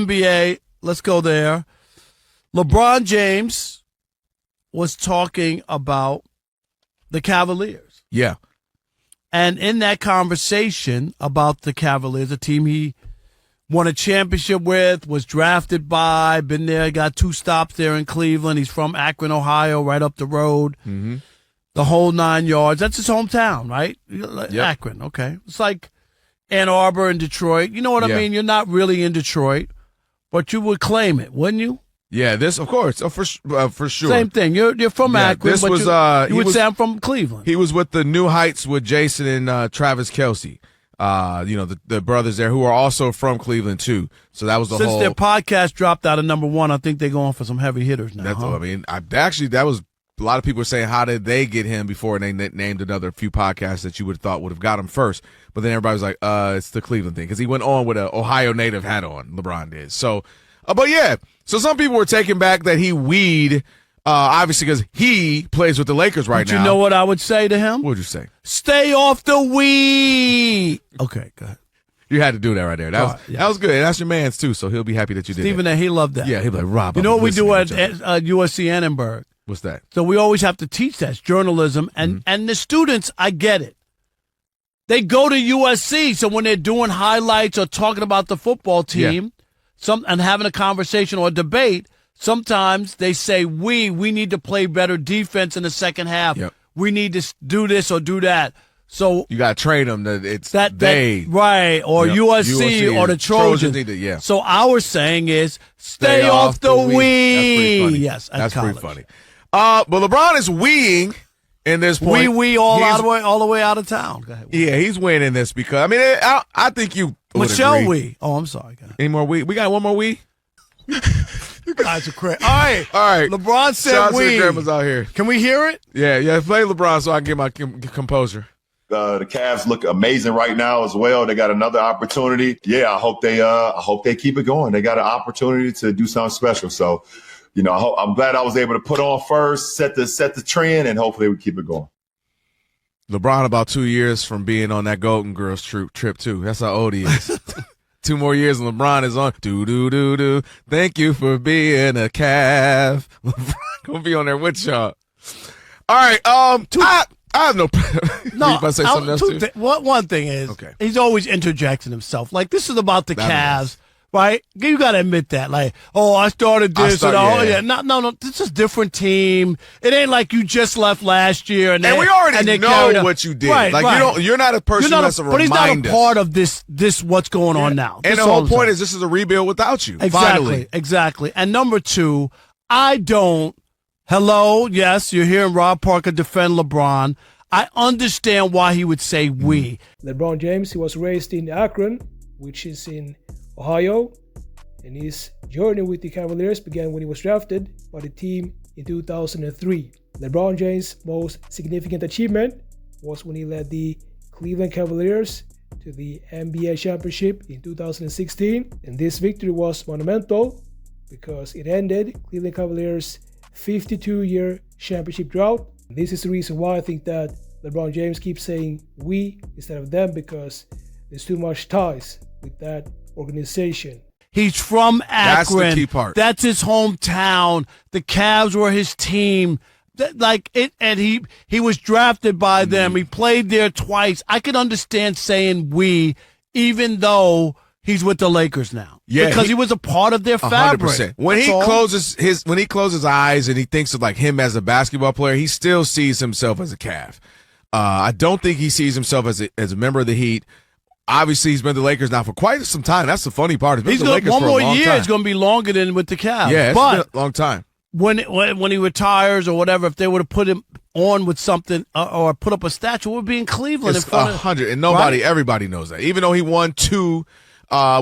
NBA, let's go there. LeBron James was talking about the Cavaliers. Yeah. And in that conversation about the Cavaliers, a team he won a championship with, was drafted by, been there, got 2 stops there in Cleveland. He's from Akron, Ohio, right up the road. Mm-hmm. The whole 9 yards. That's his hometown, right? Yep. Akron, okay. It's like Ann Arbor and Detroit. You know what I mean? You're not really in Detroit, but you would claim it, wouldn't you? Yeah, this, of course, for sure. Same thing. You're from Akron, this but was, you would say I'm from Cleveland. He was with the New Heights with Jason and Travis Kelce. The brothers there who are also from Cleveland too. So that was the Since whole. their podcast dropped out of #1, I think they're going for some heavy hitters now. That's what I mean. That was a lot of people were saying, how did they get him before? And they named another few podcasts that you would have thought would have got him first. But then everybody was like, it's the Cleveland thing, because he went on with an Ohio native hat on. LeBron did. So, but yeah. So some people were taken back that he weed. Obviously, because he plays with the Lakers right now. You know what I would say to him? What would you say? Stay off the weed. Okay, go ahead. You had to do that right there. That was good. And that's your man's too, so he'll be happy that you did Stephen that. He loved that. Yeah, he'll be like, Rob. You know what we do at USC Annenberg? What's that? So we always have to teach that. It's journalism. And the students, I get it. They go to USC, so when they're doing highlights or talking about the football team and having a conversation or a debate, sometimes they say, we need to play better defense in the second half. Yep. We need to do this or do that. So you got to train them that it's that they. Right, or USC or the Trojans. Need to, So our saying is, stay off the weed. Yes, that's pretty funny. But LeBron is weeing in this point. All the way out of town. Go ahead. Yeah, he's winning this because, I mean, I think you would Michelle agree. Wee. Oh, I'm sorry. Any more wee? We got one more wee? You guys are crazy. All right. LeBron said Shout out we. to the grandmas out here. Can we hear it? Yeah. Play LeBron so I can get my composure. The Cavs look amazing right now as well. They got another opportunity. Yeah, I hope they keep it going. They got an opportunity to do something special. So, I'm glad I was able to put on first, set the trend, and hopefully we keep it going. LeBron about 2 years from being on that Golden Girls trip too. That's how old he is. 2 more years and LeBron is on. Do. Thank you for being a Cav. LeBron gonna be on there with y'all. All right. I have no. No. About to say something else too? One thing is, he's always interjecting himself. Like, this is about the Cavs, right? You got to admit that. Like, I started this. No. This is a different team. It ain't like you just left last year. And we already know what you did. Right. You're not a person who has to remind us. But he's not a part of this what's going on now. And the whole point is this is a rebuild without you. Exactly. And number 2, hello, yes, you're hearing Rob Parker defend LeBron. I understand why he would say we. LeBron James, he was raised in Akron, which is in Ohio, and his journey with the Cavaliers began when he was drafted by the team in 2003. LeBron James' most significant achievement was when he led the Cleveland Cavaliers to the NBA championship in 2016, and this victory was monumental because it ended Cleveland Cavaliers' 52-year championship drought. This is the reason why I think that LeBron James keeps saying we instead of them, because there's too much ties with that organization. He's from Akron. That's the key part. That's his hometown. The Cavs were his team. And he was drafted by them. He played there twice. I could understand saying we, even though he's with the Lakers now. Yeah, because he was a part of their fabric. 100%. When he closes eyes and he thinks of like him as a basketball player, he still sees himself as a Cav. I don't think he sees himself as a member of the Heat. Obviously, he's been with the Lakers now for quite some time. That's the funny part. He's been with the Lakers one for more a long year. time. It's going to be longer than with the Cavs. Yeah, it's but been a long time. When he retires or whatever, if they would have put him on with something or put up a statue, it would be in Cleveland. It's 100, and everybody knows that. Even though he won 2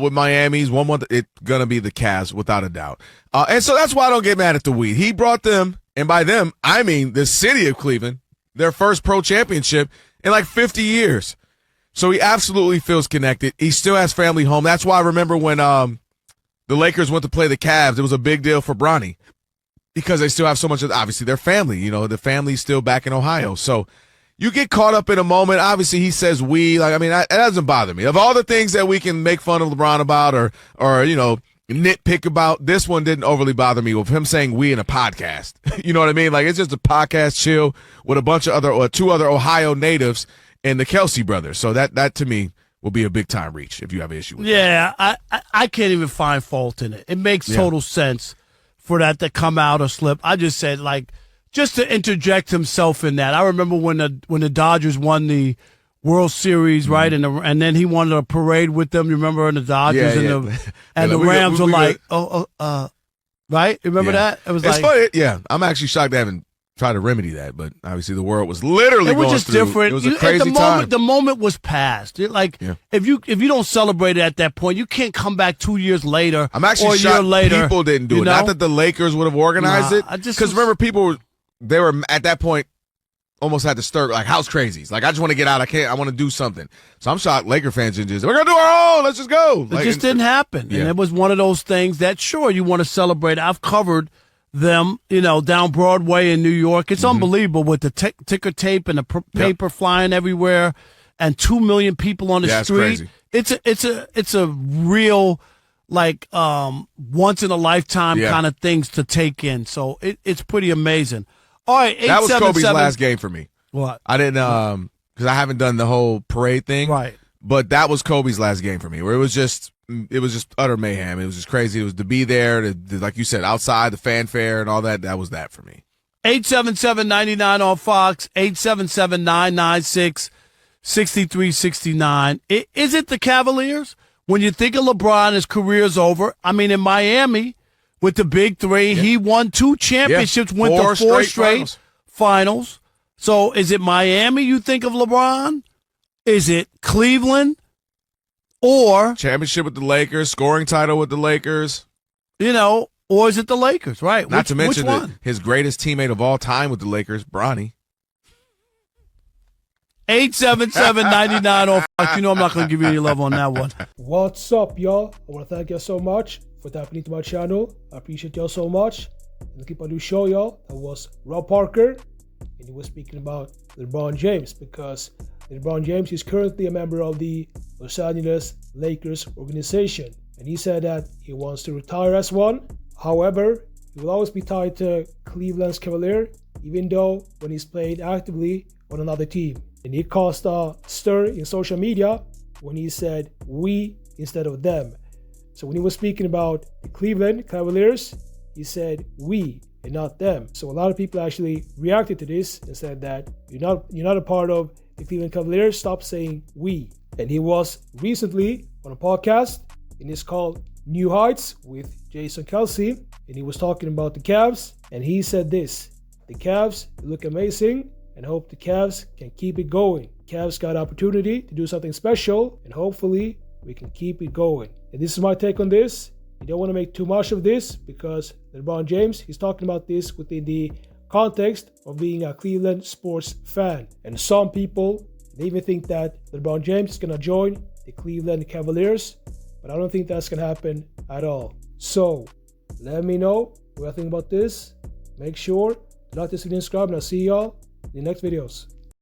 with Miami, he's won 1. It's gonna be the Cavs without a doubt. And so that's why I don't get mad at the weed. He brought them, and by them I mean the city of Cleveland, their first pro championship in like 50 years. So he absolutely feels connected. He still has family home. That's why I remember when the Lakers went to play the Cavs, it was a big deal for Bronny because they still have so much of, obviously, their family. The family's still back in Ohio. So you get caught up in a moment. Obviously, he says we. It doesn't bother me. Of all the things that we can make fun of LeBron about or nitpick about. This one didn't overly bother me with him saying we in a podcast. You know what I mean? Like, it's just a podcast chill with a bunch of two other Ohio natives and the Kelsey brothers. So that to me will be a big time reach if you have an issue with that. Yeah, I can't even find fault in it. It makes total sense for that to come out or slip. I just said, like, just to interject himself in that. I remember when the Dodgers won the World Series, right? And then he wanted a parade with them. You remember, and the Dodgers and the Rams were like, right? Remember that? It was it's like funny. Yeah, I'm actually shocked they haven't tried to remedy that, but obviously the world was literally going just through. Different. It was a crazy time. The moment was past. If you don't celebrate it at that point, you can't come back 2 years later. I'm actually or a shocked year later, people didn't do it. know? Not that the Lakers would have organized it, because remember, people they were at that point almost had to stir like house crazies. Like, I just want to get out. I want to do something. So I'm shocked Laker fans didn't just, we're gonna do our own. Let's just go. It just didn't happen, and it was one of those things that sure you want to celebrate. I've covered them, down Broadway in New York. It's unbelievable with the ticker tape and the paper flying everywhere, and 2 million people on the street. It's a real like once in a lifetime kind of things to take in. So it's pretty amazing. All right, that was Kobe's last game for me. What? I didn't because I haven't done the whole parade thing. Right. But that was Kobe's last game for me, where it was just utter mayhem. It was just crazy. It was to be there, like you said, outside, the fanfare and all that. That was that for me. 877-99 on Fox, 877-996-6369. Is it the Cavaliers? When you think of LeBron, his career's over. I mean, in Miami, with the big three, he won 2 championships, went to 4 straight finals. So is it Miami you think of LeBron? Is it Cleveland? Or championship with the Lakers, scoring title with the Lakers, or is it the Lakers? Right. Not to mention his greatest teammate of all time with the Lakers, Bronny. 877-99 on Fox. I'm not going to give you any love on that one. What's up, y'all? I want to thank y'all so much for tapping into my channel. I appreciate y'all so much. And keep on do show, y'all. That was Rob Parker, and he was speaking about LeBron James, because LeBron James is currently a member of the Los Angeles Lakers organization, and he said that he wants to retire as one. However, he will always be tied to Cleveland's Cavaliers, even though when he's played actively on another team. And he caused a stir in social media when he said we instead of them. So when he was speaking about the Cleveland Cavaliers, he said we and not them. So a lot of people actually reacted to this and said that you're not a part of the Cleveland Cavaliers, stop saying we. And he was recently on a podcast, and it's called New Heights with Jason Kelsey, and he was talking about the Cavs, and he said this: the Cavs look amazing, and hope the Cavs can keep it going. Cavs got opportunity to do something special, and hopefully we can keep it going. And this is my take on this. You don't want to make too much of this, because LeBron James, he's talking about this within the context of being a Cleveland sports fan. And some people, they even think that LeBron James is going to join the Cleveland Cavaliers, but I don't think that's going to happen at all. So let me know what you think about this. Make sure to like this video and subscribe, and I'll see y'all in the next videos.